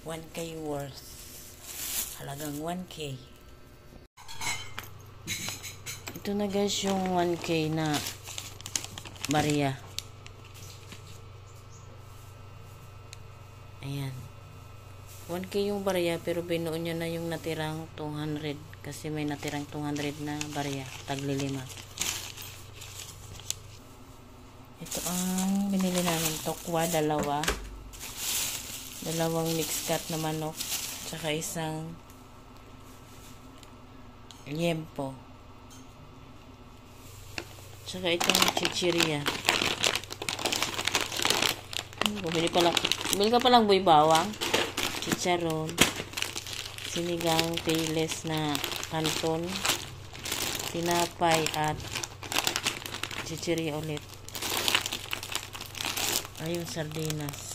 1K worth. Halagang 1K. Ito na guys yung 1K na barya. Ayan. 1K yung barya pero binuo niya na yung natirang 200 kasi may natirang 200 na barya. Tagli 5. Ito ang binili namin. Tokwa, dalawang mixed cut na manok tsaka isang liempo tsaka itong chichirya. Bumili ka palang buy bawang, chicharon, sinigang payless na kanton, tinapay at chichirya ulit. Ayun, sardinas.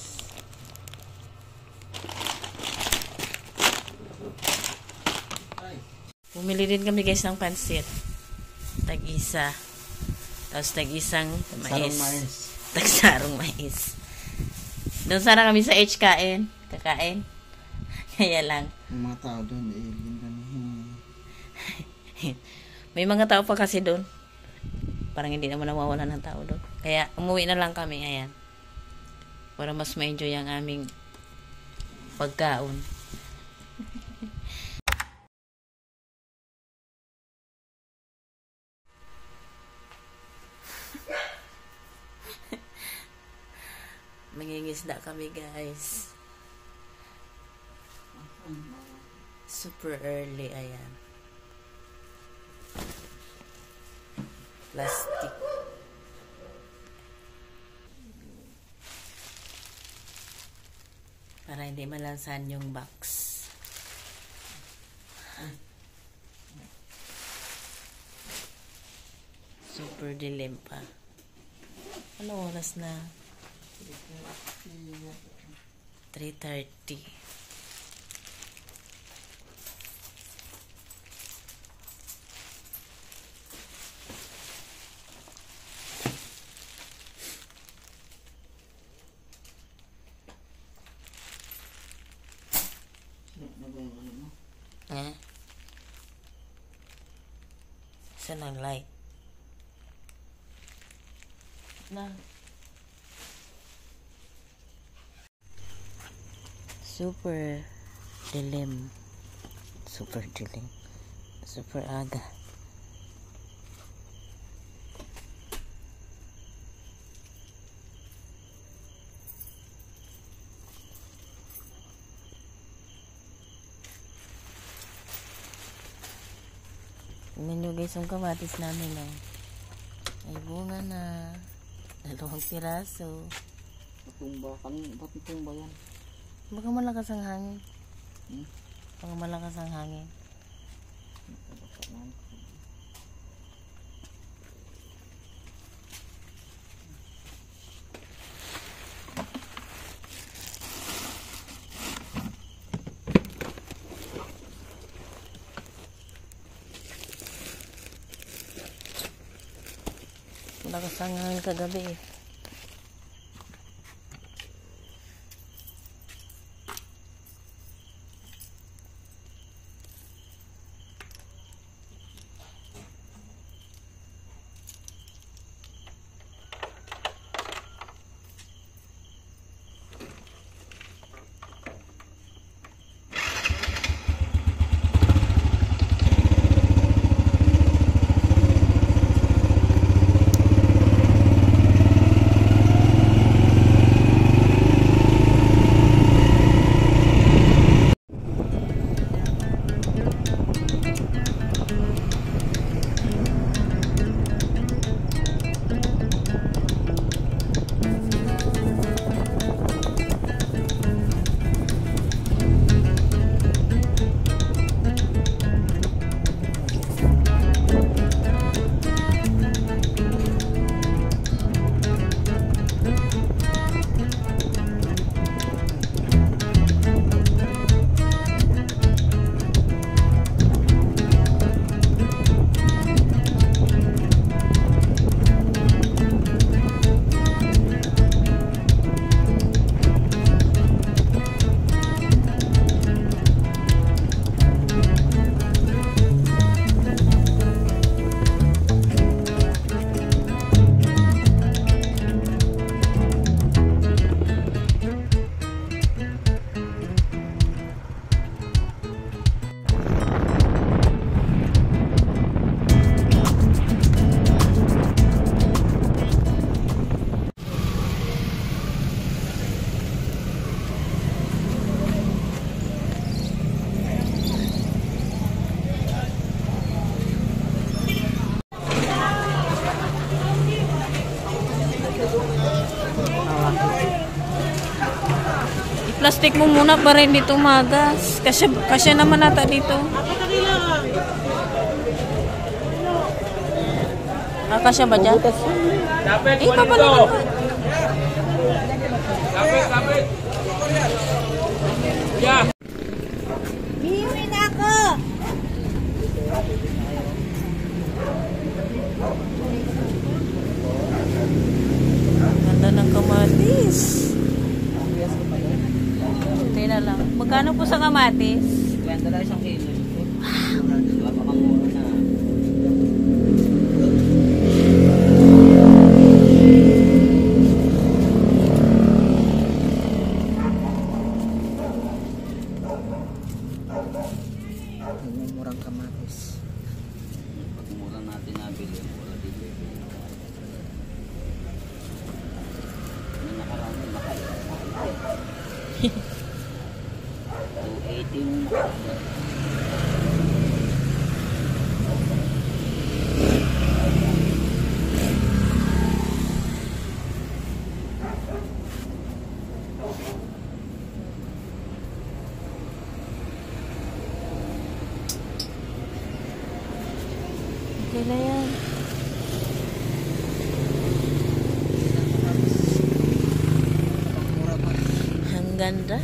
Bumili din kami guys ng pansit. Tag-isa. Tapos tag-isang mais. Tagsarong mais. Doon sana kami sa H kain. Kakain. Kaya lang. Yung mga tao doon, alien kami. May mga tao pa kasi doon. Parang hindi naman nawawala ng tao doon. Kaya umuwi na lang kami. Ayan. Para mas ma-enjoy ang aming pagkaon. Mangingisda kami guys. Super early. Ayan. Plastic. Para hindi malansan yung box. Super dilim pa. Ano oras na? 3:30. Saan ang light? Na. Super dilim. Super dilim. Super aga. Tingnan nyo guys ang kamatis namin. Oh. Ay bunga na. 2 piraso. Ba't tumba yan? Baka malakas ang hangin. Baka malakas ang hangin. Malakas ang hangin kagabi eh. plastic mo muna para hindi tumagas. Kasya naman nata dito. Kasya ba dyan? Papalakan ka. Kapit. Yeah. Biyuin ako! Ganda ng kamatis. Kunti na lang. Magkano po sa kamatis? 20 lang isang kilo. Napakamura na. Murang kamatis. Pag murang natin nabili, mura dito. May nakarami, mahal. 280 yung nakarami. Okay na yan. Mura pa. Ang ganda.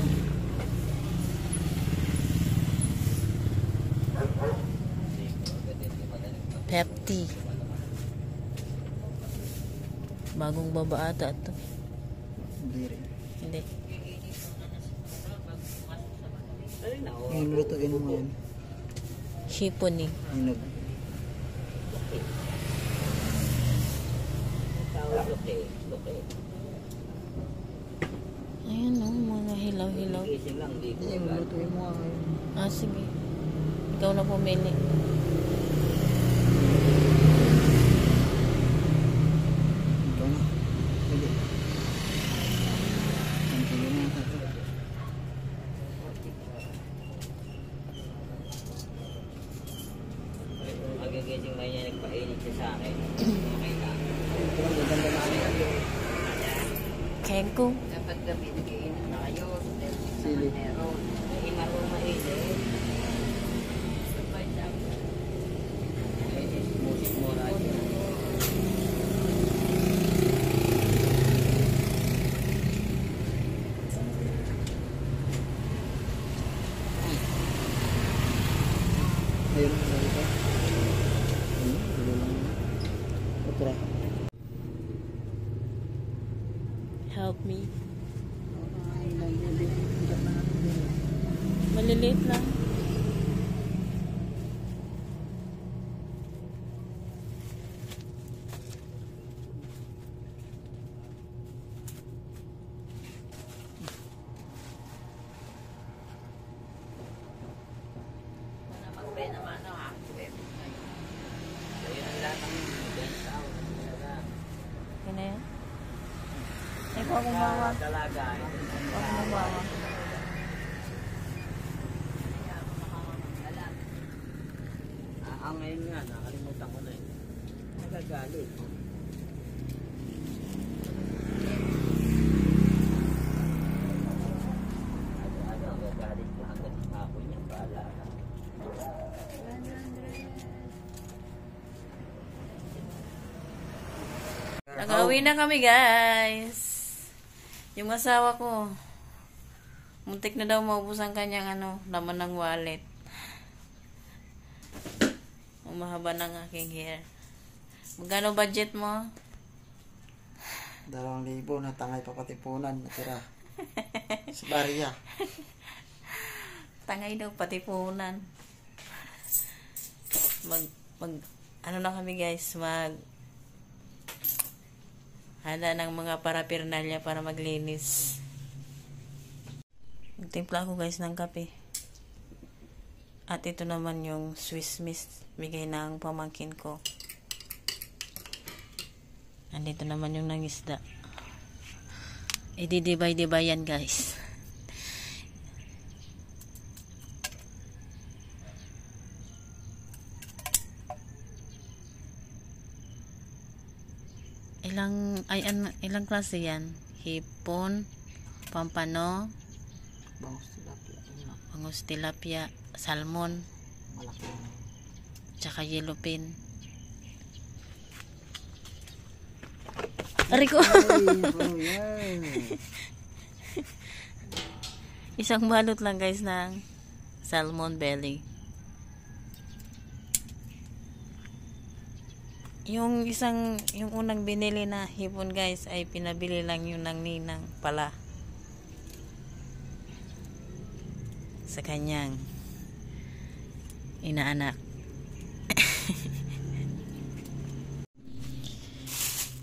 Pepti. Bagong baba ata ito. Hindi rin. Hindi. Yung lutuin mo yan. Hipon eh. Hinog. Ayan o, mga hilaw-hilaw. Hindi, yung lutuin mo ngayon. Sige. Ikaw na pumili. Ikaw na. Pwede. Ang kilo na ito. Magagising may niya nagpainit siya sa akin. Ito lang, gaganda na ano. Kego. Dapat gabi nag-iinit na kayo. Sili. Himaro mainit. Musik mo radyo. Ayun, lagi pa. Gulo lang. Otra. Help me. Maliliit lang. Okay na yan? Ay, huwag kong bawa. Dalaga. Huwag kong bawa. Ngayon nga, nakalimutan ko na eh. Nagagalit. Ano, nagagalit na agad ako niya. Bahala ka. Nag-uwi na kami, guys. Yung asawa ko, muntik na daw maubos ang kanyang laman ng wallet. Umahaba ng aking hair. Magkano budget mo? 2,000 na tangay pa patipunan natira. Sa barya. Tangay daw patipunan. Ano na kami, guys, handa ng mga paraphernalia para maglinis. Magtimpla ako, guys, ng kape. At ito naman yung Swiss Miss bigay ng pamangkin ko. Andito naman yung nangisda. I-divide yan, guys. Ilang klase yan? Hipon, pampano, Bangus tilapia. Yun lang. Bangus tilapia, salmon, Malaki. tsaka yellowfin. Aray ko! Yan. Isang balot lang guys ng salmon belly. Yung unang binili na hipon guys ay pinabili lang yun ng ninang pala sa kanyang inaanak.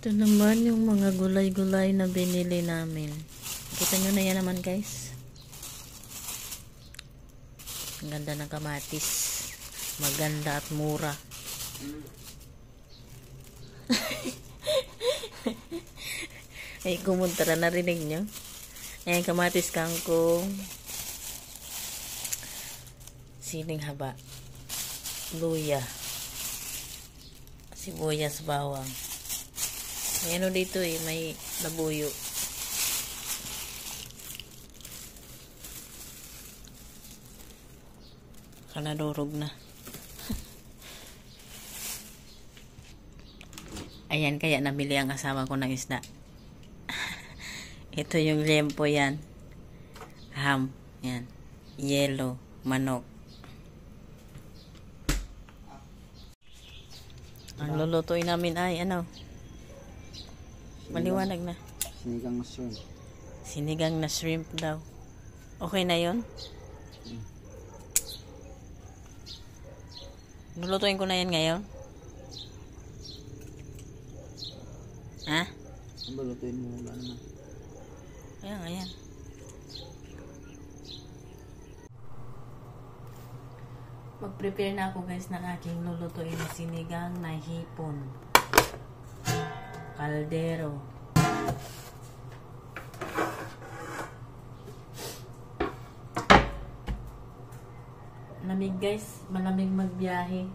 Ito naman yung mga gulay-gulay na binili namin. Kita nyo na yan naman guys. Ang ganda ng kamatis. Maganda at mura. Ay, kumuntra, narinig nyo? Ayan, kamatis, kangkong, siling haba, luya, sibuyas, bawang. May ano dito eh, may labuyo. Kanadurog na. Ayan, kaya nabili ang asawa ko ng isda. Ito yung lempo yan. Ham. Yan. Yellow. Manok. Ang lulutuin namin ay ano? Maliwanag na. Sinigang na shrimp. Sinigang na shrimp daw. Okay na yon? Lulutuin ko na yan ngayon. Ha? Ang balutuin mo ba naman? Ayan, ayan. Mag-prepare na ako guys ng aking lulutuin na sinigang na hipon. Kaldero. Lamig guys, malamig magbiyahe.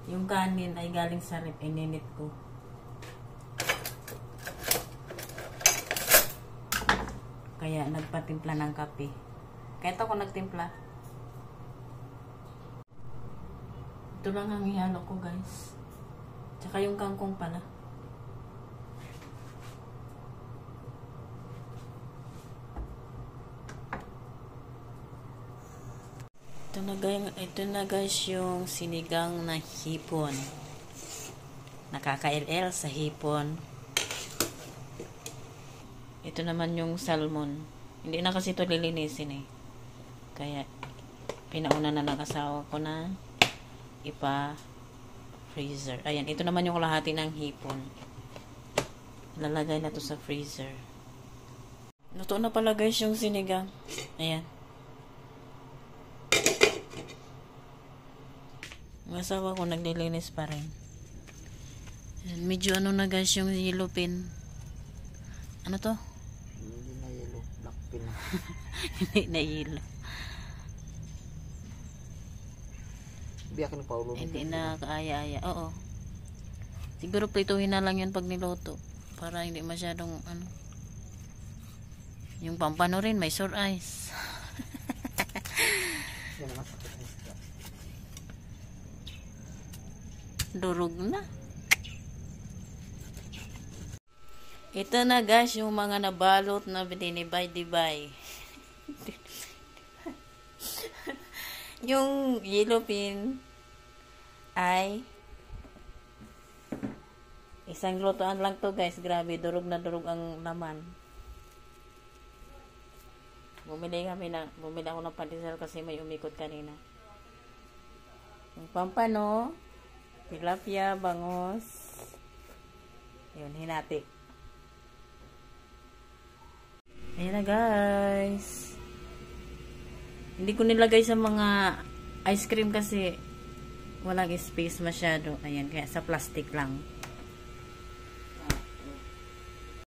Yung kanin ay galing sa rep, ininit ko. Kaya nagpatimpla ng kape. Kahit ako nagtimpla. Ito lang ang ihalo ko guys. Tsaka yung kangkong pala. Ito na guys yung sinigang na hipon. Nakaka-LL sa hipon. Ito naman yung salmon. Hindi na kasi ito lilinisin eh. Kaya, pinauna na ng asawa ko na ipa-freezer. Ayan, ito naman yung kalahati ng hipon. Lalagay na to sa freezer. Luto na pala guys yung sinigang. Ayan. Ang asawa ko naglilinis pa rin. Ayan, medyo ano na guys yung yellowfin. Ano to? Hindi na yellow. Black pin na. Hindi na yellow. Biyakin pa ulo. Hindi na kaaya-aya. Oo. Siguro prituhin na lang yun pag niluto. Para hindi masyadong ano. Yung pampano rin may sore eyes. Yan ang masakit na isda. Durog na. Ito na guys yung mga nabalot na dinibay-dibay. Yung yellowfin ay isang lutuan lang to guys. Grabe, durog na durog ang laman. Bumili ako ng pandesal kasi may umikot kanina. Yung pampano, tilapia, bangus. Yun, hinati. Ayan na guys. Hindi ko nilagay sa mga ice cream kasi walang space masyado. Ayan, kaya sa plastic lang.